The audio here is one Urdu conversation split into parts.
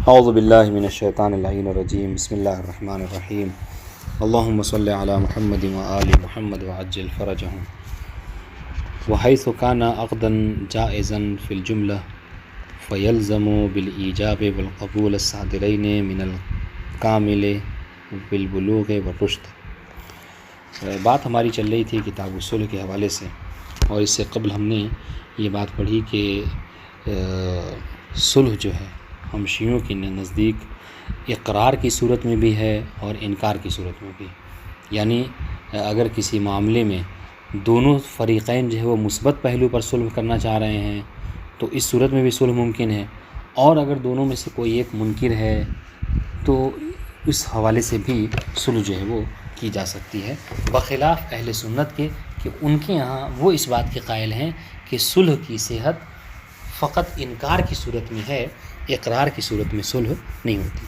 اعوذ باللہ من الشیطان اللعین الرجیم، بسم اللہ الرحمن الرحیم، اللہم صلی علی محمد وآل محمد وعجل فرجہم، وحیث کان عقدا جائزا فی الجملہ فیلزم بالایجاب والقبول الصادرین من الکامل بالبلوغ والرشد۔ بات ہماری چل رہی تھی کتاب الصلح کے حوالے سے، اور اس سے قبل ہم نے یہ بات پڑھی کہ صلح جو ہے ہم شیعوں کے نزدیک اقرار کی صورت میں بھی ہے اور انکار کی صورت میں بھی، یعنی اگر کسی معاملے میں دونوں فریقین جو ہے وہ مثبت پہلو پر صلح کرنا چاہ رہے ہیں تو اس صورت میں بھی صلح ممکن ہے، اور اگر دونوں میں سے کوئی ایک منکر ہے تو اس حوالے سے بھی صلح جو ہے وہ کی جا سکتی ہے، بخلاف اہل سنت کے کہ ان کے یہاں وہ اس بات کے قائل ہیں کہ صلح کی صحت فقط انکار کی صورت میں ہے، اقرار کی صورت میں صلح نہیں ہوتی۔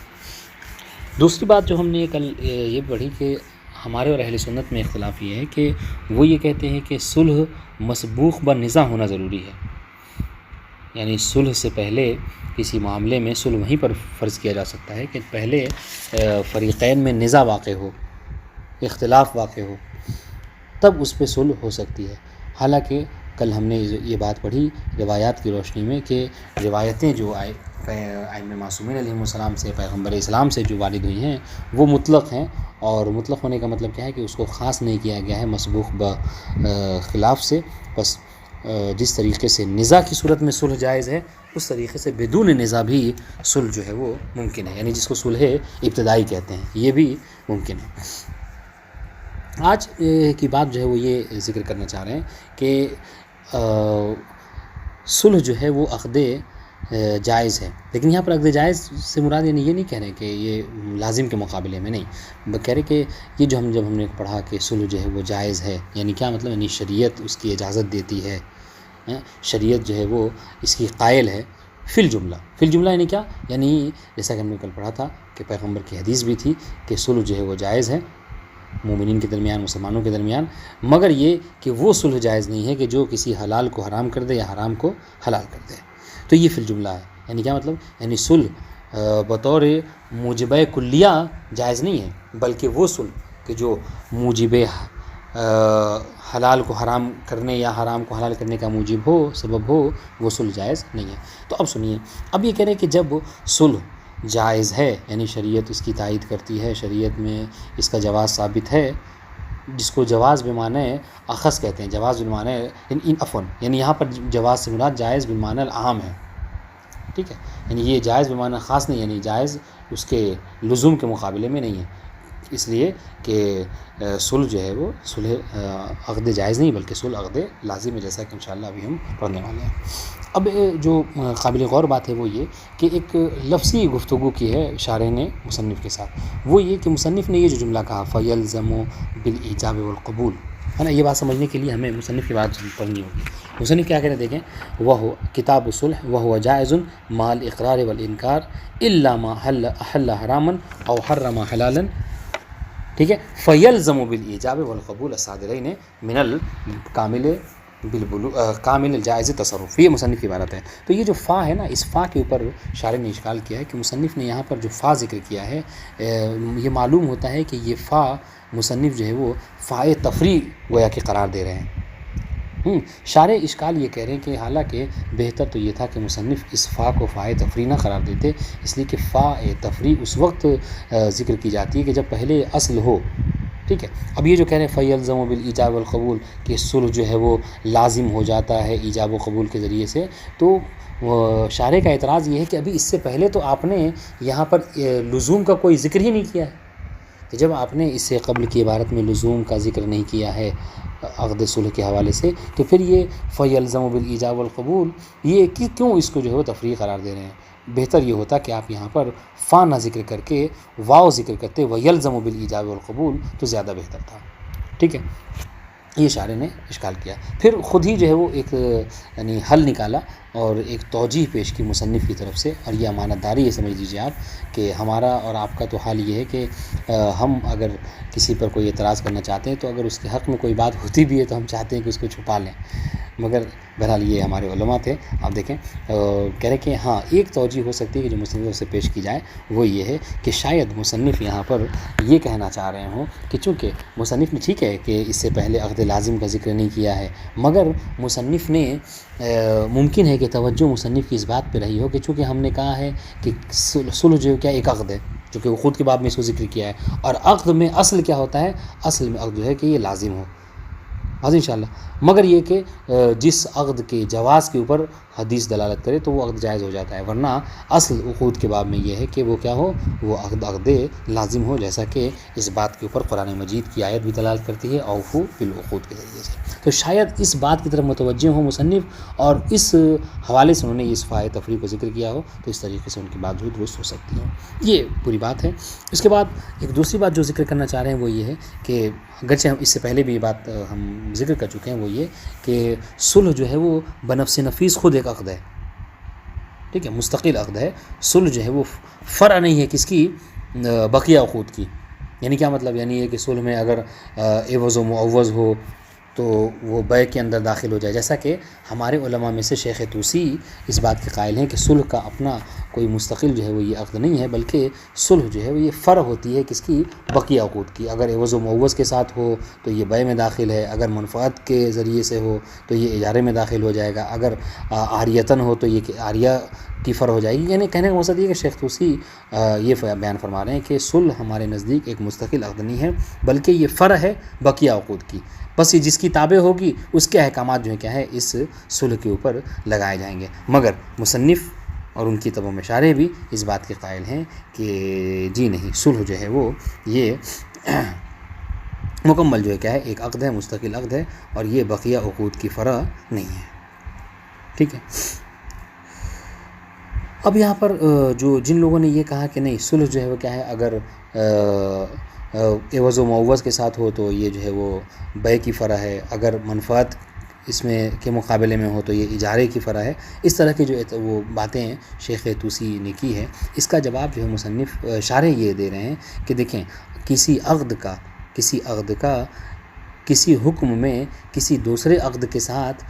دوسری بات جو ہم نے کل یہ پڑھی کہ ہمارے اور اہل سنت میں اختلاف یہ ہے کہ وہ یہ کہتے ہیں کہ صلح مسبوق بنزاع ہونا ضروری ہے، یعنی صلح سے پہلے کسی معاملے میں صلح وہیں پر فرض کیا جا سکتا ہے کہ پہلے فریقین میں نزاع واقع ہو، اختلاف واقع ہو، تب اس پہ صلح ہو سکتی ہے۔ حالانکہ کل ہم نے یہ بات پڑھی روایات کی روشنی میں کہ روایتیں جو ائمہ معصومین علیہم السلام سے، پیغمبر اسلام سے جو وارد ہوئی ہیں وہ مطلق ہیں، اور مطلق ہونے کا مطلب کیا ہے کہ اس کو خاص نہیں کیا گیا ہے مسبوق خلاف سے۔ بس جس طریقے سے نزاع کی صورت میں صلح جائز ہے اس طریقے سے بدون نزاع بھی صلح جو ہے وہ ممکن ہے، یعنی جس کو صلح ابتدائی کہتے ہیں یہ بھی ممکن ہے۔ آج کی بات جو ہے وہ یہ ذکر کرنا چاہ رہے ہیں کہ صلح جو ہے وہ عقد جائز ہے، لیکن یہاں پر عقد جائز سے مراد یعنی یہ نہیں کہہ رہے کہ یہ لازم کے مقابلے میں نہیں، کہہ رہے کہ یہ جب ہم نے پڑھا کہ صلح جو ہے وہ جائز ہے، یعنی کیا مطلب، یعنی شریعت اس کی اجازت دیتی ہے، شریعت جو ہے وہ اس کی قائل ہے فی الجملہ یعنی کیا، یعنی جیسا کہ ہم نے کل پڑھا تھا کہ پیغمبر کی حدیث بھی تھی کہ صلح جو ہے وہ جائز ہے مومنین کے درمیان، مسلمانوں کے درمیان، مگر یہ کہ وہ صلح جائز نہیں ہے کہ جو کسی حلال کو حرام کر دے یا حرام کو حلال کر دے، تو یہ فی الجملہ ہے۔ یعنی کیا مطلب، یعنی صلح بطور موجب کلیہ جائز نہیں ہے، بلکہ وہ صلح کہ جو موجب حلال کو حرام کرنے یا حرام کو حلال کرنے کا موجب ہو، سبب ہو، وہ صلح جائز نہیں ہے۔ تو اب سنیے، اب یہ کہہ رہے ہیں کہ جب صلح جائز ہے یعنی شریعت اس کی تائید کرتی ہے، شریعت میں اس کا جواز ثابت ہے، جس کو جواز بمعنی اخص کہتے ہیں، جواز بمعنی عفواً، یعنی یہاں پر جواز سے مراد جائز بمعنی العام ہے، ٹھیک ہے، یعنی یہ جائز بمعنی خاص نہیں، یعنی جائز اس کے لزوم کے مقابلے میں نہیں ہے، اس لیے کہ صلح جو ہے وہ صلح عقد جائز نہیں بلکہ صلح عقد لازم ہے، جیسا کہ انشاءاللہ ابھی ہم پڑھنے والے ہیں۔ اب جو قابل غور بات ہے وہ یہ کہ ایک لفظی گفتگو کی ہے شارح نے مصنف کے ساتھ، وہ یہ کہ مصنف نے یہ جو جملہ کہا فَيَلْزَمُ بِالْإِيجَابِ وَالْقَبُولِ، ہے نا، یہ بات سمجھنے کے لیے ہمیں مصنف کی بات پڑھنی ہوگی۔ مصنف کیا کہتے ہیں دیکھیں، وہ کتاب الصلح وهو جائز مع الاقرار والانکار الا ما احل حراما او حرم حلالا، ٹھیک ہے، فَيَلْزَمُ بِالْإِيجَابِ وَالْقَبُولِ الصَّادِرَيْنِ مِنَ الْكَامِلِ کامل الجائز تصرف، یہ مصنف کی عبارت ہے۔ تو یہ جو فا ہے نا، اس فا کے اوپر شارح نے اشکال کیا ہے کہ مصنف نے یہاں پر جو فا ذکر کیا ہے، یہ معلوم ہوتا ہے کہ یہ فا مصنف جو ہے وہ فائے تفریع گویا کہ قرار دے رہے ہیں۔ شارح اشکال یہ کہہ رہے ہیں کہ حالانکہ بہتر تو یہ تھا کہ مصنف اس فا کو فائے تفریع نہ قرار دیتے، اس لیے کہ فائے تفریع اس وقت ذکر کی جاتی ہے کہ جب پہلے اصل ہو، ٹھیک ہے۔ اب یہ جو کہہ رہے ہیں فَيَلْزَمُ بِالْإِيجَابِ وَالْقَبُولِ کہ صلح جو ہے وہ لازم ہو جاتا ہے ایجاب و قبول کے ذریعے سے، تو شارح کا اعتراض یہ ہے کہ ابھی اس سے پہلے تو آپ نے یہاں پر لزوم کا کوئی ذکر ہی نہیں کیا ہے، کہ جب آپ نے اس سے قبل کی عبارت میں لزوم کا ذکر نہیں کیا ہے عقد صلح کے حوالے سے، تو پھر یہ فَيَلْزَمُ بِالْإِيجَابِ وَالْقَبُولِ یہ کیوں اس کو جو ہے وہ تفریع قرار دے رہے ہیں؟ بہتر یہ ہوتا کہ آپ یہاں پر فا نہ ذکر کر کے واو ذکر کرتے وَيَلْزَمُ بِالْإِيجَابِ وَالْقَبُولِ تو زیادہ بہتر تھا، ٹھیک ہے۔ یہ شارح نے اشکال کیا، پھر خود ہی جو ہے وہ ایک یعنی حل نکالا اور ایک توجیہ پیش کی مصنف کی طرف سے، اور یہ امانت داری ہے، سمجھ لیجیے آپ کہ ہمارا اور آپ کا تو حال یہ ہے کہ ہم اگر کسی پر کوئی اعتراض کرنا چاہتے ہیں تو اگر اس کے حق میں کوئی بات ہوتی بھی ہے تو ہم چاہتے ہیں کہ اس کو چھپا لیں، مگر بہرحال یہ ہمارے علماء تھے۔ آپ دیکھیں کہہ رہے کہ ہاں ایک توجیہ ہو سکتی ہے کہ جو مصنف سے پیش کی جائے، وہ یہ ہے کہ شاید مصنف یہاں پر یہ کہنا چاہ رہے ہوں کہ چونکہ مصنف نے ٹھیک ہے کہ اس سے پہلے عقد لازم کا ذکر نہیں کیا ہے، مگر مصنف نے ممکن ہے کہ توجہ مصنف کی اس بات پہ رہی ہو کہ چونکہ ہم نے کہا ہے کہ صلح جو کیا ایک عقد ہے، چونکہ وہ خود کے باب میں اس کو ذکر کیا ہے، اور عقد میں اصل کیا ہوتا ہے، اصل میں عقد جو ہے کہ یہ لازم ہو، ان شاء اللہ، مگر یہ کہ جس عقد کے جواز کے اوپر حدیث دلالت کرے تو وہ عقد جائز ہو جاتا ہے، ورنہ اصل عقود کے باب میں یہ ہے کہ وہ کیا ہو، وہ عقد لازم ہو، جیسا کہ اس بات کے اوپر قرآن مجید کی آیت بھی دلالت کرتی ہے، اوفو بالعقود کے ذریعے سے۔ تو شاید اس بات کی طرف متوجہ ہو مصنف، اور اس حوالے سے انہوں نے اس فائدہ تفریق کو ذکر کیا ہو، تو اس طریقے سے ان کی بات جو درست ہو سکتی ہے، یہ پوری بات ہے۔ اس کے بعد ایک دوسری بات جو ذکر کرنا چاہ رہے ہیں وہ یہ ہے کہ اگرچہ ہم اس سے پہلے بھی یہ بات ہم ذکر کر چکے ہیں، وہ یہ کہ صلح جو ہے وہ بنفس نفیس خود ایک عقد ہے، ٹھیک ہے، مستقل عقد ہے۔ صلح جو ہے وہ فرع نہیں ہے کس کی، بقیہ عقود کی۔ یعنی کیا مطلب، یعنی یہ کہ صلح میں اگر عوض و معوض ہو تو وہ بیع کے اندر داخل ہو جائے، جیسا کہ ہمارے علماء میں سے شیخ طوسی اس بات کے قائل ہیں کہ صلح کا اپنا کوئی مستقل جو ہے وہ یہ عقد نہیں ہے، بلکہ صلح جو ہے وہ یہ فرع ہوتی ہے کس کی، بقیہ عقود کی۔ اگر عوض و معوض کے ساتھ ہو تو یہ بیع میں داخل ہے، اگر منفعت کے ذریعے سے ہو تو یہ اجارے میں داخل ہو جائے گا، اگر عاریتاً ہو تو یہ عاریہ کی فرع ہو جائے گی۔ یعنی کہنے کا مقصد یہ کہ شیخ طوسی یہ بیان فرما رہے ہیں کہ صلح ہمارے نزدیک ایک مستقل عقد نہیں ہے، بلکہ یہ فرع ہے بقیہ عقود کی، بس یہ جس کی تابع ہوگی اس کے احکامات جو ہیں کیا ہے، اس صلح کے اوپر لگائے جائیں گے۔ مگر مصنف اور ان کی تبع میں شارح بھی اس بات کے قائل ہیں کہ جی نہیں، صلح جو ہے وہ یہ مکمل جو ہے کیا ہے، ایک عقد ہے، مستقل عقد ہے، اور یہ بقیہ عقود کی فرع نہیں ہے، ٹھیک ہے۔ اب یہاں پر جن لوگوں نے یہ کہا کہ نہیں، صلح جو ہے وہ کیا ہے، اگر عوض و معوض کے ساتھ ہو تو یہ جو ہے وہ بیع کی فرع ہے، اگر منفعت اس میں کے مقابلے میں ہو تو یہ اجارے کی فرع ہے، اس طرح کی جو وہ باتیں شیخ طوسی نے کی ہے، اس کا جواب جو ہے مصنف شارح یہ دے رہے ہیں کہ دیکھیں، کسی عقد کا کسی حکم میں کسی دوسرے عقد کے ساتھ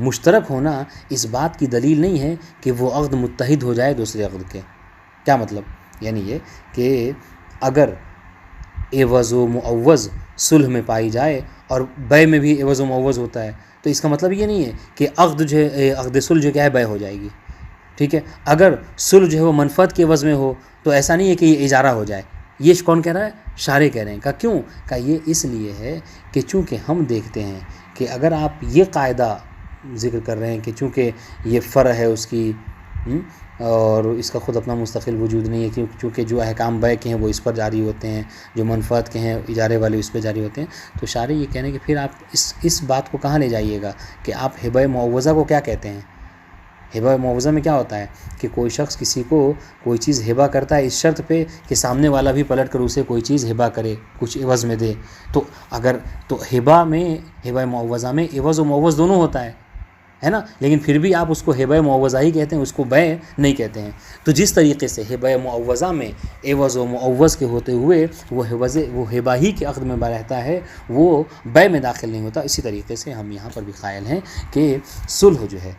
مشترک ہونا اس بات کی دلیل نہیں ہے کہ وہ عقد متحد ہو جائے دوسرے عقد کے۔ کیا مطلب، یعنی یہ کہ اگر عوض و معوض صلح میں پائی جائے اور بیع میں بھی عوض و معوض ہوتا ہے، تو اس کا مطلب یہ نہیں ہے کہ عقد جو ہے، عقد صلح جو کیا ہے، بیع ہو جائے گی، ٹھیک ہے۔ اگر صلح جو ہے وہ منفعت کے عوض میں ہو تو ایسا نہیں ہے کہ یہ اجارہ ہو جائے۔ یہ کون کہہ رہا ہے، شارح کہہ رہے ہیں۔ کہا کیوں، کہا یہ اس لیے ہے کہ چونکہ ہم دیکھتے ہیں کہ اگر آپ یہ قاعدہ ذکر کر رہے ہیں کہ چونکہ یہ فرع ہے اس کی، اور اس کا خود اپنا مستقل وجود نہیں ہے، چونکہ جو احکام بیع کے ہیں وہ اس پر جاری ہوتے ہیں، جو منفعت کے ہیں اجارے والے اس پہ جاری ہوتے ہیں، تو شارح یہ کہنے کہ پھر آپ اس بات کو کہاں لے جائیے گا کہ آپ ہبہ معوضہ کو کیا کہتے ہیں۔ ہبہ معوضہ میں کیا ہوتا ہے کہ کوئی شخص کسی کو کوئی چیز ہبہ کرتا ہے اس شرط پہ کہ سامنے والا بھی پلٹ کر اسے کوئی چیز ہبہ کرے، کچھ عوض میں دے، تو اگر تو ہبہ معوضہ میں عوض و معوض دونوں ہوتا ہے نا، لیکن پھر بھی آپ اس کو ہبہ معوضہ ہی کہتے ہیں، اس کو بیع نہیں کہتے ہیں۔ تو جس طریقے سے ہبہ معوضہ میں عوض و معوض کے ہوتے ہوئے وہ ہبہ ہی کے عقد میں رہتا ہے، وہ بیع میں داخل نہیں ہوتا، اسی طریقے سے ہم یہاں پر بھی قائل ہیں کہ صلح جو ہے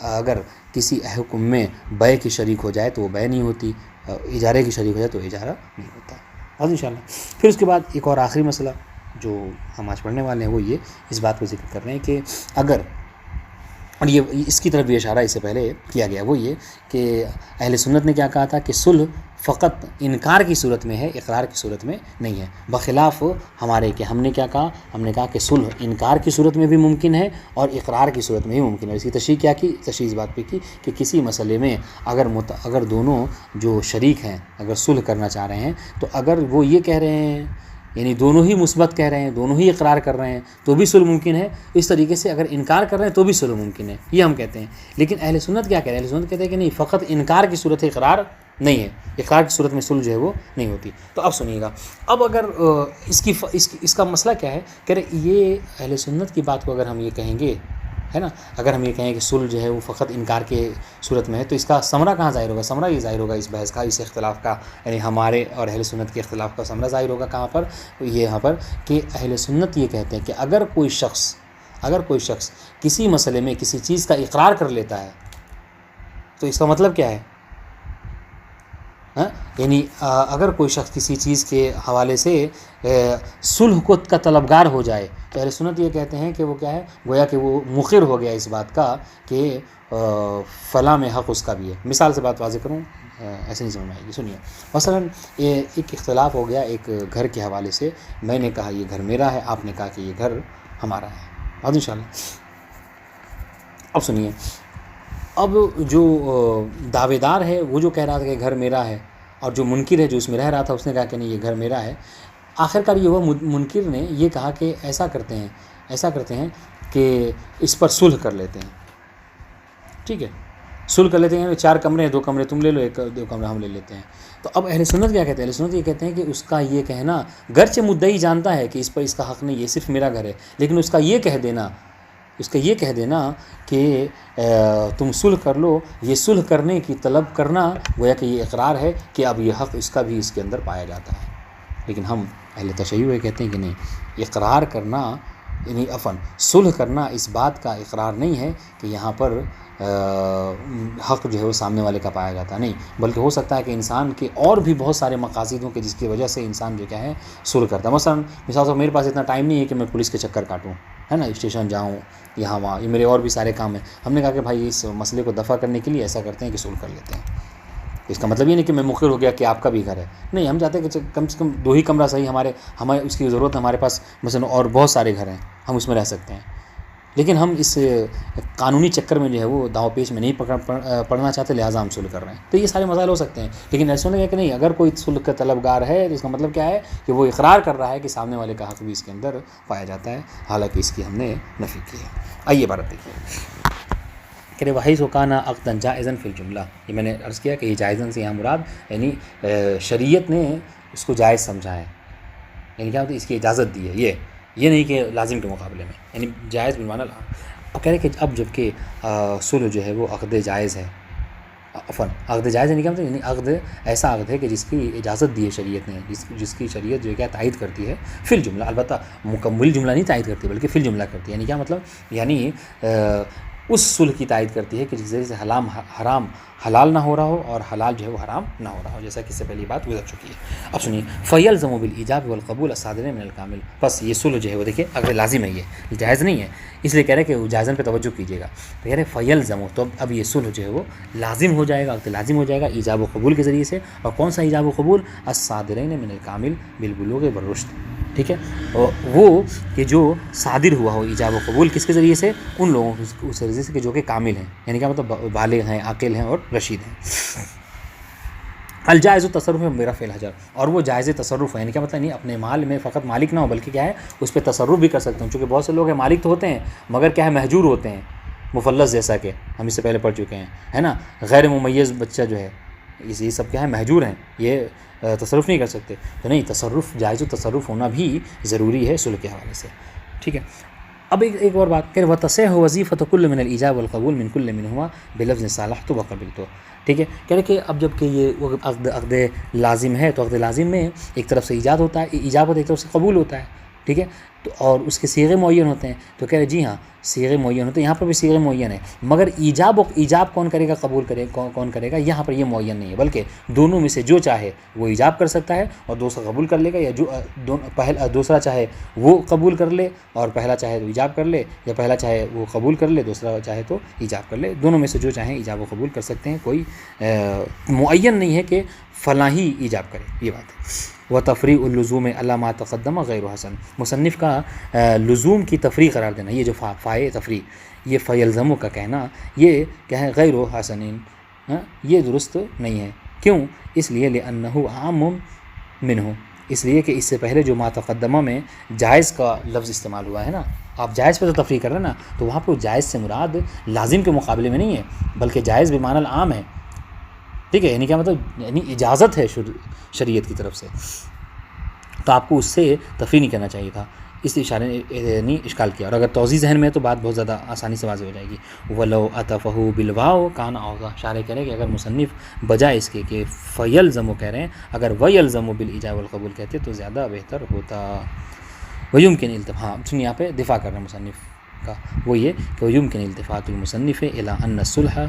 اگر کسی حکم میں بیع کی شریک ہو جائے تو وہ بیع نہیں ہوتی، اجارے کی شریک ہو جائے تو اجارہ نہیں ہوتا، اور انشاءاللہ پھر اس کے بعد ایک اور آخری مسئلہ جو ہم آج پڑھنے والے ہیں وہ یہ اس بات کو ذکر کر رہے ہیں کہ اگر، اور یہ اس کی طرف بھی اشارہ اس سے پہلے کیا گیا، وہ یہ کہ اہل سنت نے کیا کہا تھا کہ صلح فقط انکار کی صورت میں ہے، اقرار کی صورت میں نہیں ہے، بخلاف ہمارے کہ ہم نے کیا کہا، ہم نے کہا کہ صلح انکار کی صورت میں بھی ممکن ہے اور اقرار کی صورت میں بھی ممکن ہے۔ اس کی تشریح کیا کی، تشریح اس بات پہ کی کہ کسی مسئلے میں اگر دونوں جو شریک ہیں اگر صلح کرنا چاہ رہے ہیں تو اگر وہ یہ کہہ رہے ہیں، یعنی دونوں ہی مثبت کہہ رہے ہیں، دونوں ہی اقرار کر رہے ہیں تو بھی صلح ممکن ہے، اس طریقے سے اگر انکار کر رہے ہیں تو بھی صلح ممکن ہے، یہ ہم کہتے ہیں۔ لیکن اہل سنت کیا کہہ رہے ہیں، اہل سنت کہتے ہیں کہ نہیں، فقط انکار کی صورت ہے، اقرار نہیں ہے، اقرار کی صورت میں صلح جو ہے وہ نہیں ہوتی۔ تو اب سنیے گا، اب اگر اس کا مسئلہ کیا ہے، کہہ رہے یہ اہل سنت کی بات کو اگر ہم یہ کہیں گے ہے نا. اگر ہم یہ کہیں کہ صلح جو ہے وہ فقط انکار کے صورت میں ہے تو اس کا ثمرہ کہاں ظاہر ہوگا؟ ثمرہ یہ ظاہر ہوگا اس بحث کا، اس اختلاف کا، یعنی ہمارے اور اہل سنت کے اختلاف کا ثمرہ ظاہر ہوگا کہاں پر؟ یہاں پر کہ اہل سنت یہ کہتے ہیں کہ اگر کوئی شخص کسی مسئلے میں کسی چیز کا اقرار کر لیتا ہے تو اس کا مطلب کیا ہے؟ یعنی اگر کوئی شخص کسی چیز کے حوالے سے صلح کا طلبگار ہو جائے تو اہل سنت یہ کہتے ہیں کہ وہ کیا ہے؟ گویا کہ وہ مقر ہو گیا اس بات کا کہ فلاں میں حق اس کا بھی ہے. مثال سے بات واضح کروں، ایسے نہیں سمجھ میں آئے گی. سنیے، مثلا ایک اختلاف ہو گیا ایک گھر کے حوالے سے. میں نے کہا یہ گھر میرا ہے، آپ نے کہا کہ یہ گھر ہمارا ہے. بات انشاءاللہ. اب سنیے، اب جو دعوے دار ہے وہ جو کہہ رہا تھا کہ گھر میرا ہے، اور جو منکر ہے جو اس میں رہ رہا تھا اس نے کہا کہ نہیں یہ گھر میرا ہے. آخرکار یہ ہوا منکر نے یہ کہا کہ ایسا کرتے ہیں کہ اس پر صلح کر لیتے ہیں. ٹھیک ہے، صلح کر لیتے ہیں. 4 کمرے ہیں، 2 کمرے تم لے لو، 2 کمرے ہم لے لیتے ہیں. تو اب اہل سنت کیا کہتے ہیں؟ اہل سنت یہ کہتے ہیں کہ اس کا یہ کہنا، گرچہ مدعی جانتا ہے کہ اس پر اس کا حق نہیں، یہ صرف میرا گھر ہے، لیکن اس کا یہ کہہ دینا کہ تم صلح کر لو، یہ صلح کرنے کی طلب کرنا گویا کہ یہ اقرار ہے کہ اب یہ حق اس کا بھی اس کے اندر پایا جاتا ہے. لیکن ہم اہل تشیع یہ کہتے ہیں کہ نہیں، اقرار کرنا یعنی صلح کرنا اس بات کا اقرار نہیں ہے کہ یہاں پر حق جو ہے وہ سامنے والے کا پایا جاتا نہیں، بلکہ ہو سکتا ہے کہ انسان کے اور بھی بہت سارے مقاصد ہوں کہ جس کی وجہ سے انسان جو کیا ہے صلح کرتا ہے. مثال میرے پاس اتنا ٹائم نہیں ہے کہ میں پولیس کے چکر کاٹوں، ہے نا، اسٹیشن جاؤں یہاں وہاں، یہ میرے اور بھی سارے کام ہیں. ہم نے کہا کہ بھائی اس مسئلے کو دفع کرنے کے لیے ایسا کرتے ہیں کہ صلح کر لیتے ہیں. اس کا مطلب یہ نہیں کہ میں مقر ہو گیا کہ آپ کا بھی گھر ہے، نہیں. ہم چاہتے ہیں کہ کم سے کم 2 ہی کمرہ صحیح، ہمیں اس کی ضرورت ہے. ہمارے پاس مثلا اور بہت سارے گھر ہیں، ہم اس میں رہ سکتے ہیں. لیکن ہم اس قانونی چکر میں جو ہے وہ داؤ پیچ میں نہیں پڑنا چاہتے، لہٰذا ہم صلح کر رہے ہیں. تو یہ سارے مسائل ہو سکتے ہیں. لیکن ایسا نہیں ہے کہ نہیں، اگر کوئی صلح کا طلبگار ہے تو اس کا مطلب کیا ہے کہ وہ اقرار کر رہا ہے کہ سامنے والے کا حق بھی اس کے اندر پایا جاتا ہے، حالانکہ اس کی ہم نے نفی کی ہے. آئیے عبارت دیکھیے کہ وحیث کانا عقداً جائزاً فی الجملہ. یہ میں نے عرض کیا کہ یہ جائزاً سے یہاں مراد یعنی شریعت نے اس کو جائز سمجھا ہے، یعنی کیا ہوتا ہے اس کی اجازت دی ہے. یہ نہیں کہ لازم کے مقابلے میں، یعنی جائز بالمعنی. اب کہہ رہے کہ اب جب کہ صلح جو ہے وہ عقد جائز ہے، عقد جائز ہے، یعنی عقد ایسا عقد ہے کہ جس کی اجازت دی ہے شریعت نے، جس کی شریعت جو ہے کیا تائید کرتی ہے فی الجملہ. البتہ مکمل جملہ نہیں تائید کرتی بلکہ فی الجملہ کرتی ہے. یعنی کیا مطلب؟ یعنی اس صلح کی تائید کرتی ہے کہ جس ذریعے سے حرام حلال نہ ہو رہا ہو اور حلال جو ہے وہ حرام نہ ہو رہا ہو، جیسا کہ اس سے پہلی بات گزر چکی ہے. اب سنیے، فَيَلْزَمُ بِالْإِيجَابِ وَالْقَبُولِ الصَّادِرَيْنِ مِنَ الْكَامِلِ. بس یہ صلح جو ہے وہ دیکھیے اگر لازم ہے، یہ جائز نہیں ہے، اس لیے کہہ رہے کہ جائزن پہ توجہ کیجیے گا. تو کہہ رہے فَيَلْزَمُ، تو اب یہ صلح جو ہے وہ لازم ہو جائے گا، لازم ہو جائے گا ایجاب و قبول کے ذریعے سے. اور کون سا ایجاب و قبول؟ الصادرین من الکامل بالبلوغ والرشد. ٹھیک ہے، اور وہ کہ جو صادر ہوا ہو ایجاب و قبول کس کے ذریعے سے؟ ان لوگوں اس ذریعے سے کہ جو کہ کامل ہیں، یعنی کیا مطلب بالغ ہیں، عاقل ہیں اور رشید ہیں. الجائز التصرف برفع الحجر، اور وہ جائز تصرف ہے، یعنی کیا مطلب نہیں اپنے مال میں فقط مالک نہ ہو بلکہ کیا ہے اس پہ تصرف بھی کر سکتے ہیں. چونکہ بہت سے لوگ ہیں مالک تو ہوتے ہیں مگر کیا ہے محجور ہوتے ہیں، مفلس جیسا کہ ہم اس سے پہلے پڑھ چکے ہیں، ہے نا. غیر ممیز بچہ جو ہے یہ سب کیا ہے محجور ہیں، یہ تصرف نہیں کر سکتے. تو نہیں، تصرف جائز التصرف ہونا بھی ضروری ہے صلح کے حوالے سے. ٹھیک ہے، اب ایک اور بات کہ وتصح وظیفۃ کل من الایجاب والقبول من کل منہما بلفظ صالحت وقبلت. ٹھیک ہے، کہہ رہے کہ اب جب کہ یہ عقد لازم ہے تو عقد لازم میں ایک طرف سے ایجاد ہوتا ہے، ایجاب ہوتا ہے، ایک طرف سے قبول ہوتا ہے. ٹھیک ہے، تو اور اس کے صیغے معین ہوتے ہیں. تو کہہ رہے جی ہاں صیغے معین ہوتے ہیں، یہاں پر بھی صیغے معین ہیں، مگر ایجاب کون کرے گا، قبول کرے کون کرے گا، یہاں پر یہ معین نہیں ہے، بلکہ دونوں میں سے جو چاہے وہ ایجاب کر سکتا ہے اور دوسرا قبول کر لے گا، یا جو دوسرا چاہے وہ قبول کر لے اور پہلا چاہے تو ایجاب کر لے، یا پہلا چاہے وہ قبول کر لے دوسرا چاہے تو ایجاب کر لے. دونوں میں سے جو چاہیں ایجاب و قبول کر سکتے ہیں، کوئی معین نہیں ہے کہ فلاں ہی ایجاب کرے. یہ بات ہے. وتفریع اللزوم علی ما تقدم غیر حسن. مصنف کا لزوم کی تفریع قرار دینا، یہ جو فائے تفریع، یہ فیلزمو کا کہنا، یہ کیا ہے غیر حسن، یہ درست نہیں ہے. کیوں؟ اس لیے لأنہ عام منہ، اس لیے کہ اس سے پہلے جو ما تقدمہ میں جائز کا لفظ استعمال ہوا ہے نا، آپ جائز پہ تو تفریع کر رہے ہیں نا، تو وہاں پہ جائز سے مراد لازم کے مقابلے میں نہیں ہے بلکہ جائز بمعنی العام ہے. ٹھیک ہے، یعنی کیا مطلب؟ یعنی اجازت ہے شریعت کی طرف سے، تو آپ کو اس سے تفریع نہیں کرنا چاہیے تھا. اس اشارے نے اشکال کیا، اور اگر توضیح ذہن میں ہے تو بات بہت زیادہ آسانی سے واضح ہو جائے گی۔ ولو اتفہ بالواو کان اوضح، شارح کہہ رہے ہیں کہ اگر مصنف بجائے اس کے کہ فیلزم کہہ رہے ہیں، اگر ویلزم بالایجاب والقبول کہتے تو زیادہ بہتر ہوتا۔ ویمکن ہاں سنیے یہاں پہ دفاع کر رہے ہیں مصنف کا، وہ یہ کہ ویمکن التفات المصنف الی ان الصلح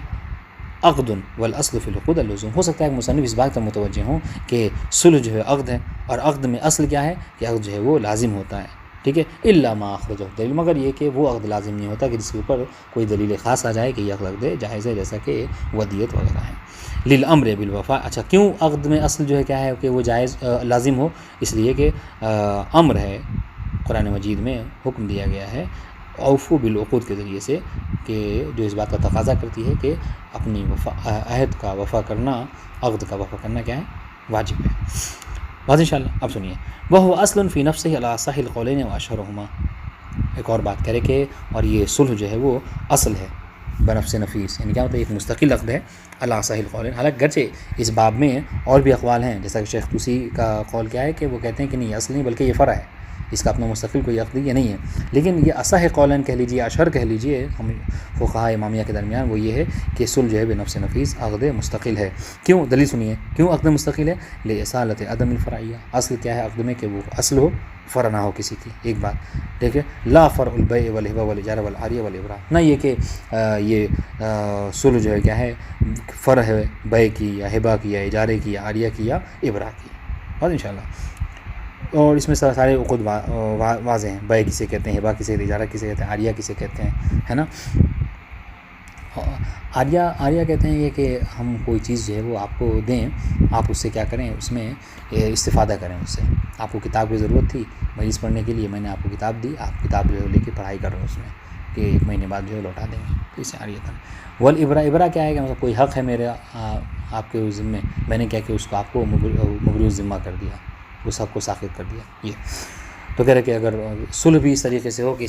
عقد والاصل فی العقود اللزوم، ہو سکتا ہے کہ مصنف اس بات کا متوجہ ہوں کہ صلح جو ہے عقد ہے، اور عقد میں اصل کیا ہے کہ عقد جو ہے وہ لازم ہوتا ہے، ٹھیک ہے، الا ما اخرجہ دلیل، مگر یہ کہ وہ عقد لازم نہیں ہوتا کہ جس کے اوپر کوئی دلیل خاص آ جائے کہ یہ عقد جائز ہے، جیسا کہ ودیت وغیرہ ہے۔ للامر بالوفاء، اچھا کیوں عقد میں اصل جو ہے کیا ہے کہ وہ جائز لازم ہو؟ اس لیے کہ امر ہے، قرآن مجید میں حکم دیا گیا ہے اوفو بالعقود کے ذریعے سے، کہ جو اس بات کا تقاضا کرتی ہے کہ اپنی عہد کا وفا کرنا، عقد کا وفا کرنا کیا ہے؟ واجب ہے۔ واضح انشاءاللہ۔ اب سنیے، وہو اصل فی نفسہ علی اصح القولین واشہرہما، ایک اور بات کرے کہ اور یہ صلح جو ہے وہ اصل ہے بنفس نفیس، یعنی کیا ہوتا ہے ایک مستقل عقد ہے علی اصح القولین، حالانکہ گرچہ اس باب میں اور بھی اقوال ہیں، جیسا کہ شیخ طوسی کا قول کیا ہے کہ وہ کہتے ہیں کہ نہیں یہ اصل نہیں بلکہ یہ فرع ہے، اس کا اپنا مستقل کوئی عقد یہ نہیں ہے، لیکن یہ اصح قولن کہہ لیجیے، اشہر کہہ لیجیے ہم فقہاء امامیہ کے درمیان، وہ یہ ہے کہ صلح جو ہے بنفس نفیس عقد مستقل ہے۔ کیوں؟ دلیل سنیے کیوں عقد مستقل ہے؟ لإصالۃ عدم الفرعیہ، اصل کیا ہے عقد میں کہ وہ اصل ہو، فرع نہ ہو کسی کی، ایک بات ٹھیک ہے، لا فرع البیع والہبہ والاجارہ والعاریہ والابراء، نہ یہ کہ یہ صلح جو ہے کیا ہے فرع ہے بیع کی یا ہبہ کی یا اجارے کی یا عاریہ کی یا ابراء کی، اور انشاءاللہ، اور اس میں سارے عقود واضح ہیں، بیع کسے کہتے ہیں، ہبہ کسے کہتے ہیں، اجارہ کسے کہتے ہیں، عاریہ کسے کہتے ہیں، ہے نا۔ عاریہ کہتے ہیں یہ کہ ہم کوئی چیز جو ہے وہ آپ کو دیں، آپ اس سے کیا کریں، اس میں استفادہ کریں، اس سے آپ کو کتاب کی ضرورت تھی مجلس پڑھنے کے لیے، میں نے آپ کو کتاب دی، آپ کتاب جو ہے لے کے پڑھائی کر رہے ہو اس میں، کہ 1 مہینے بعد جو ہے لوٹا دیں گے، تو اس سے عاریہ تھا۔ والابراء، ابراء کیا ہے کہ مطلب کوئی حق ہے میرے آپ کے ذمے، میں نے کیا کہ اس کو آپ کو مبری ذمہ کر دیا، اس حق کو ساقط کر دیا، یہ تو کہہ رہے کہ اگر صلح بھی اس طریقے سے ہو کہ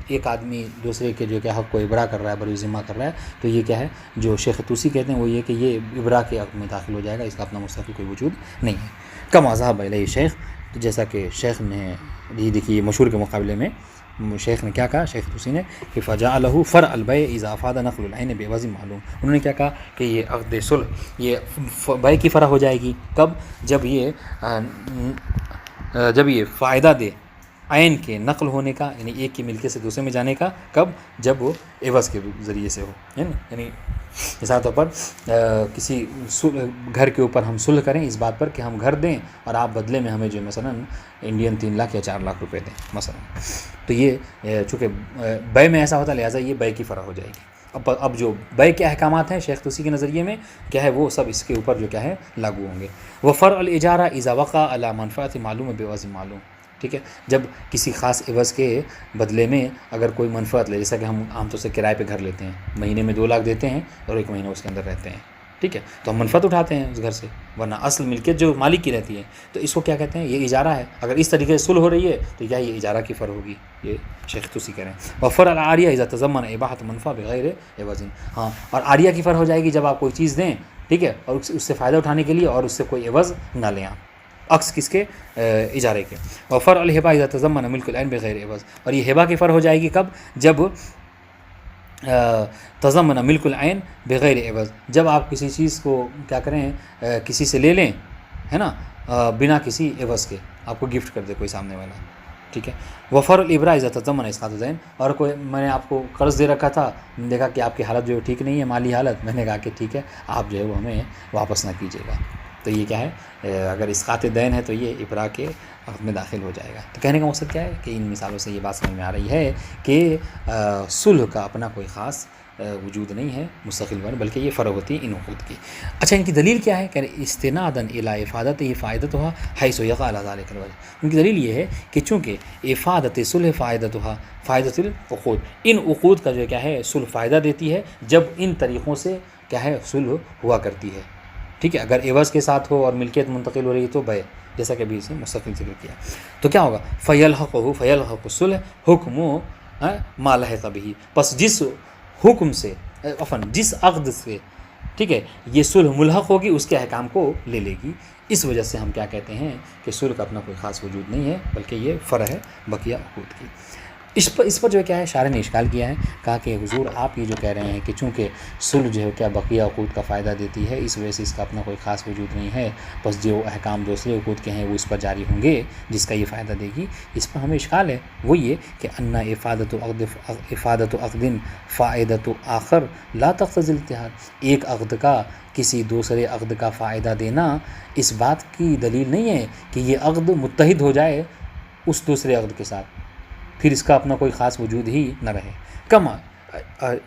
ایک آدمی دوسرے کے جو کہ حق کو ابراء کر رہا ہے، بری ذمہ کر رہا ہے، تو یہ کیا ہے جو شیخ طوسی کہتے ہیں وہ یہ کہ یہ ابراء کے حق میں داخل ہو جائے گا، اس کا اپنا مستقل کوئی وجود نہیں ہے۔ کما ذهب الیہ شیخ، تو جیسا کہ شیخ نے یہ دیکھیے مشہور کے مقابلے میں شیخ نے کیا کہا، شیخ طوسی نے کہ فجعلہ فرع البیع اذا افاد نقل العین بعوض معلوم، انہوں نے کیا کہا کہ یہ عقد صلح یہ بیع کی فرع ہو جائے گی کب؟ جب یہ فائدہ دے عین کے نقل ہونے کا، یعنی ایک کی ملکیت سے دوسرے میں جانے کا، کب؟ جب وہ عوض کے ذریعے سے ہو، ہے نا، یعنی مثال طور پر کسی گھر کے اوپر ہم صلح کریں اس بات پر کہ ہم گھر دیں اور آپ بدلے میں ہمیں جو مثلا انڈین 3 لاکھ یا 4 لاکھ روپے دیں مثلا، تو یہ چونکہ بیع میں ایسا ہوتا ہے لہٰذا یہ بیع کی فرع ہو جائے گی۔ اب جو بیع کے احکامات ہیں شیخ طوسی کے نظریے میں کیا ہے، وہ سب اس کے اوپر جو کیا ہے لاگو ہوں گے۔ وفرع الاجارہ اذا وقع علی منفعت معلوم بعوض معلوم، ٹھیک ہے، جب کسی خاص عوض کے بدلے میں اگر کوئی منفعت لے، جیسا کہ ہم عام طور سے کرائے پہ گھر لیتے ہیں، مہینے میں 2 لاکھ دیتے ہیں اور 1 مہینہ اس کے اندر رہتے ہیں، ٹھیک ہے، تو ہم منفعت اٹھاتے ہیں اس گھر سے، ورنہ اصل ملکیت جو مالک کی رہتی ہے، تو اس کو کیا کہتے ہیں، یہ اجارہ ہے۔ اگر اس طریقے سے صلح ہو رہی ہے تو کیا یہ اجارہ کی فرع ہوگی، یہ شیخ طوسی کہہ رہے ہیں۔ وفرع العاریہ اذا تضمن اباحۃ منفعہ بغیر عوض، ہاں، اور عاریہ کی فرع ہو جائے گی جب آپ کوئی چیز دیں، ٹھیک ہے، اور اس سے فائدہ اٹھانے کے لیے اور اس سے کوئی عوض نہ لیں آپ، عکس کس کے؟ اجارے کے۔ وفرع الہبہ اذا تضمن ملک العین بغیر عوض، اور یہ ہبہ کی فرع ہو جائے گی کب؟ جب تضمن ملک العین بغیر عوض، جب آپ کسی چیز کو کیا کریں، کسی سے لے لیں، ہے نا، بنا کسی عوض کے، آپ کو گفٹ کر دے کوئی سامنے والا، ٹھیک ہے۔ وفرع الابراء اذا تضمن اسقاط الدین، اور کوئی میں نے آپ کو قرض دے رکھا تھا، دیکھا کہ آپ کی حالت جو ٹھیک نہیں ہے، مالی حالت، میں نے کہا کہ ٹھیک ہے آپ جو ہے وہ ہمیں واپس نہ کیجیے گا، تو یہ کیا ہے، اگر اسقاط دین ہے تو یہ ابراء کے حق میں داخل ہو جائے گا۔ تو کہنے کا مقصد کیا ہے کہ ان مثالوں سے یہ بات سمجھ میں آ رہی ہے کہ صلح کا اپنا کوئی خاص وجود نہیں ہے مستقل بلکہ یہ فرع ہوتی ہے ان عقود کی۔ اچھا، ان کی دلیل کیا ہے کہ استنادا الی افادتہ فائدتھا حیث یقع علی ذلک الوجہ، ان کی دلیل یہ ہے کہ چونکہ افادت صلح فائدتھا فائدۃ العقود، ان عقود کا جو کیا ہے صلح فائدہ دیتی ہے جب ان طریقوں سے کیا ہے صلح ہوا کرتی ہے، ٹھیک ہے، اگر عوض کے ساتھ ہو اور ملکیت منتقل ہو رہی تو بیع، جیسا کہ ابھی اسے مستقل ذکر کیا، تو کیا ہوگا، فیلحق الصلح حکم ما لحق به، پس جس حکم سے جس عقد سے ٹھیک ہے، یہ صلح ملحق ہوگی، اس کے احکام کو لے لے گی. اس وجہ سے ہم کیا کہتے ہیں کہ صلح کا اپنا کوئی خاص وجود نہیں ہے، بلکہ یہ فرع ہے بقیہ عقود کی. اس پر جو ہے کیا ہے شارح نے اشکال کیا ہے، کہا کہ حضور آپ یہ جو کہہ رہے ہیں کہ چونکہ صلح جو ہے کیا بقیہ عقود کا فائدہ دیتی ہے، اس وجہ سے اس کا اپنا کوئی خاص وجود نہیں ہے، بس جو احکام دوسرے عقود کے ہیں وہ اس پر جاری ہوں گے جس کا یہ فائدہ دے گی. اس پر ہمیں اشکال ہے، وہ یہ کہ ان افادت عقد فائدۃ آخر لا تقتضی الاتحاد، ایک عقد کا کسی دوسرے عقد کا فائدہ دینا اس بات کی دلیل نہیں ہے کہ یہ عقد متحد ہو جائے اس دوسرے عقد کے ساتھ، پھر اس کا اپنا کوئی خاص وجود ہی نہ رہے. کما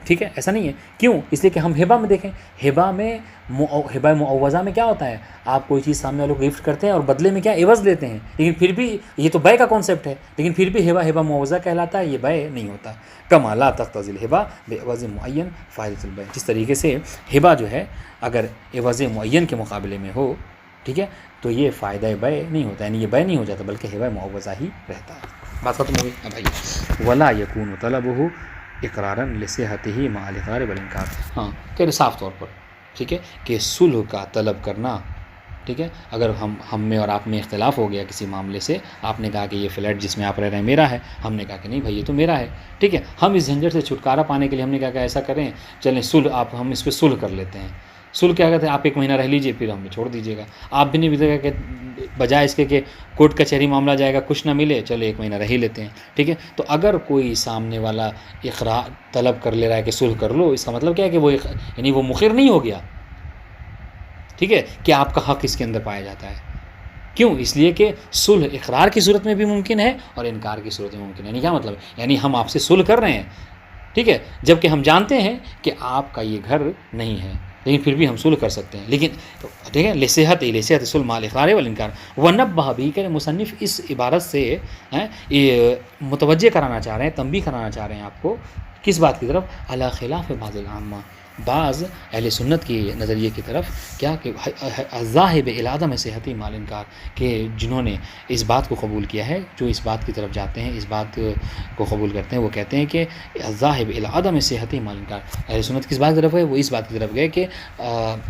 ٹھیک ہے، ایسا نہیں ہے. کیوں؟ اس لیے کہ ہم ہبہ میں دیکھیں، ہبہ معوضہ میں کیا ہوتا ہے، آپ کوئی چیز سامنے والوں کو گفٹ کرتے ہیں اور بدلے میں کیا عوض لیتے ہیں، لیکن پھر بھی یہ تو بے کا کانسیپٹ ہے، لیکن پھر بھی ہبہ معوضہ کہلاتا ہے، یہ بے نہیں ہوتا. کما لا تقتضی الہبہ بعوض معین فائدۃ البیع، جس طریقے سے ہبہ جو ہے اگر عوض معین کے مقابلے میں ہو، ٹھیک ہے، تو یہ فائدہ بے نہیں ہوتا، یعنی یہ بے نہیں ہو جاتا بلکہ ہبہ معوضہ ہی رہتا ہے. بات ختم ہو گئی. اب آئیے ولا یکون طلبہ اقرارا لصحتہ مع الاقرار والانکار. ہاں کہ صاف طور پر ٹھیک ہے کہ صلح کا طلب کرنا، ٹھیک ہے، اگر ہم میں اور آپ میں اختلاف ہو گیا کسی معاملے سے، آپ نے کہا کہ یہ فلیٹ جس میں آپ رہ رہے ہیں میرا ہے، ہم نے کہا کہ نہیں بھائی یہ تو میرا ہے، ٹھیک ہے، ہم اس جھنجھٹ سے چھٹکارا پانے کے لیے ہم نے کہا کہ ایسا کریں چلیں ہم اس پہ صلح کر لیتے ہیں. صلح کیا کہتے ہیں، آپ 1 مہینہ رہ لیجئے پھر ہمیں چھوڑ دیجیے گا. آپ بھی نہیں بتائے گا کہ بجائے اس کے کہ کورٹ کچہری معاملہ جائے گا کچھ نہ ملے، چلو 1 مہینہ رہ ہی لیتے ہیں، ٹھیک ہے. تو اگر کوئی سامنے والا اقرار طلب کر لے رہا ہے کہ صلح کر لو، اس کا مطلب کیا ہے کہ وہ یعنی وہ مقر نہیں ہو گیا، ٹھیک ہے، کہ آپ کا حق اس کے اندر پایا جاتا ہے. کیوں؟ اس لیے کہ صلح اقرار کی صورت میں بھی ممکن ہے اور انکار کی صورت میں ممکن ہے. یعنی کیا مطلب ہے، یعنی ہم آپ سے صلح کر رہے ہیں، ٹھیک ہے، جبکہ ہم جانتے ہیں کہ آپ کا یہ گھر نہیں ہے، لیکن پھر بھی ہم صلح کر سکتے ہیں. لیکن ٹھیک ہے، لصحت صلح مع الاقرار والانکار. ونبہ بھی کہ مصنف اس عبارت سے متوجہ کرانا چاہ رہے ہیں، تنبیہ کرانا چاہ رہے ہیں آپ کو کس بات کی طرف، علی خلاف بعض العامہ، بعض اہل سنت کی نظریے کی طرف، کیا کہ ذاہب الی عدم صحت مع الانکار، کہ جنہوں نے اس بات کو قبول کیا ہے، جو اس بات کی طرف جاتے ہیں، اس بات کو قبول کرتے ہیں، وہ کہتے ہیں کہ ذاہب الی عدم صحت مع الانکار. اہل سنت کس بات کی طرف ہے، وہ اس بات کی طرف گئے کہ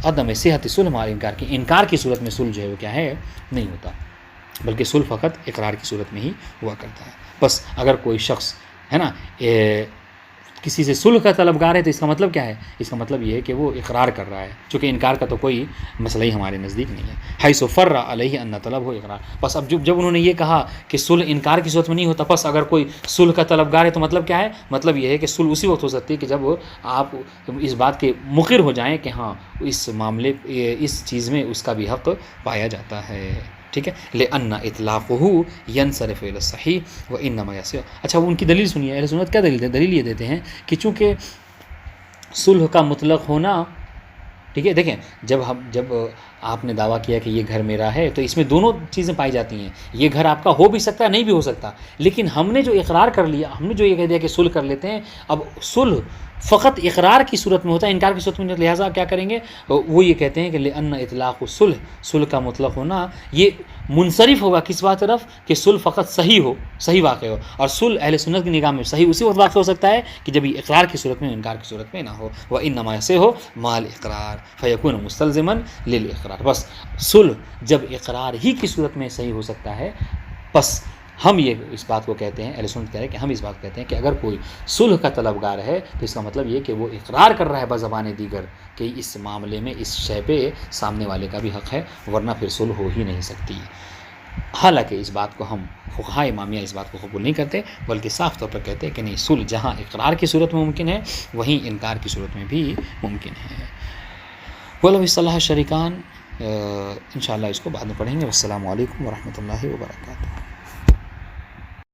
عدم صحت صلح مع الانکار، کی انکار کی صورت میں صلح جو ہے وہ کیا ہے نہیں ہوتا، بلکہ صلح فقط اقرار کی صورت میں ہی ہوا کرتا ہے. بس اگر کوئی شخص ہے نا کسی سے صلح کا طلبگار ہے تو اس کا مطلب کیا ہے، اس کا مطلب یہ ہے کہ وہ اقرار کر رہا ہے، چونکہ انکار کا تو کوئی مسئلہ ہی ہمارے نزدیک نہیں ہے. حیث فر علیہ ان طلب ہو اقرار. بس اب جب انہوں نے یہ کہا کہ صلح انکار کی صورت میں نہیں ہوتا، بس اگر کوئی صلح کا طلبگار ہے تو مطلب کیا ہے، مطلب یہ ہے کہ صلح اسی وقت ہو سکتی ہے کہ جب آپ اس بات کے مقر ہو جائیں کہ ہاں اس معاملے اس چیز میں اس کا بھی حق پایا جاتا ہے، ٹھیک ہے. لأن اطلاقہ ینصرف الی الصحیح وانما یصح. اچھا وہ ان کی دلیل سنیے، اہل سنت کیا دلیل یہ دیتے ہیں کہ چونکہ صلح کا مطلق ہونا، ٹھیک ہے، دیکھیں جب آپ نے دعویٰ کیا کہ یہ گھر میرا ہے تو اس میں دونوں چیزیں پائی جاتی ہیں، یہ گھر آپ کا ہو بھی سکتا ہے نہیں بھی ہو سکتا، لیکن ہم نے جو اقرار کر لیا، ہم نے جو یہ کہہ دیا کہ صلح کر لیتے ہیں، اب صلح فقط اقرار کی صورت میں ہوتا ہے، انکار کی صورت میں نہیں. لہٰذا کیا کریں گے، وہ یہ کہتے ہیں کہ لأن اطلاق صلح کا مطلق ہونا یہ منصرف ہوگا کس بات طرف، کہ صلح فقط صحیح واقع ہو، اور صلح اہل سنت کی نگاہ میں صحیح اسی وقت واقع ہو سکتا ہے کہ جب یہ اقرار کی صورت میں انکار کی صورت میں نہ ہو. وانما یصح مع الاقرار فیکون مستلزما للاقرار. بس صلح جب اقرار ہی کی صورت میں صحیح ہو سکتا ہے، بس ہم یہ اس بات کو کہتے ہیں، اہل سنت کہہ رہے ہیں کہ ہم اس بات کو کہتے ہیں کہ اگر کوئی صلح کا طلبگار ہے تو اس کا مطلب یہ کہ وہ اقرار کر رہا ہے بزبان دیگر کہ اس معاملے میں اس شے پہ سامنے والے کا بھی حق ہے، ورنہ پھر صلح ہو ہی نہیں سکتی. حالانکہ اس بات کو ہم فقہاء امامیہ اس بات کو قبول نہیں کرتے، بلکہ صاف طور پر کہتے ہیں کہ نہیں، صلح جہاں اقرار کی صورت میں ممکن ہے وہیں انکار کی صورت میں بھی ممکن ہے. ولو اصطلح الشریکان، انشاءاللہ اس کو بعد میں پڑھیں گے. والسلام علیکم ورحمۃ اللہ وبرکاتہ.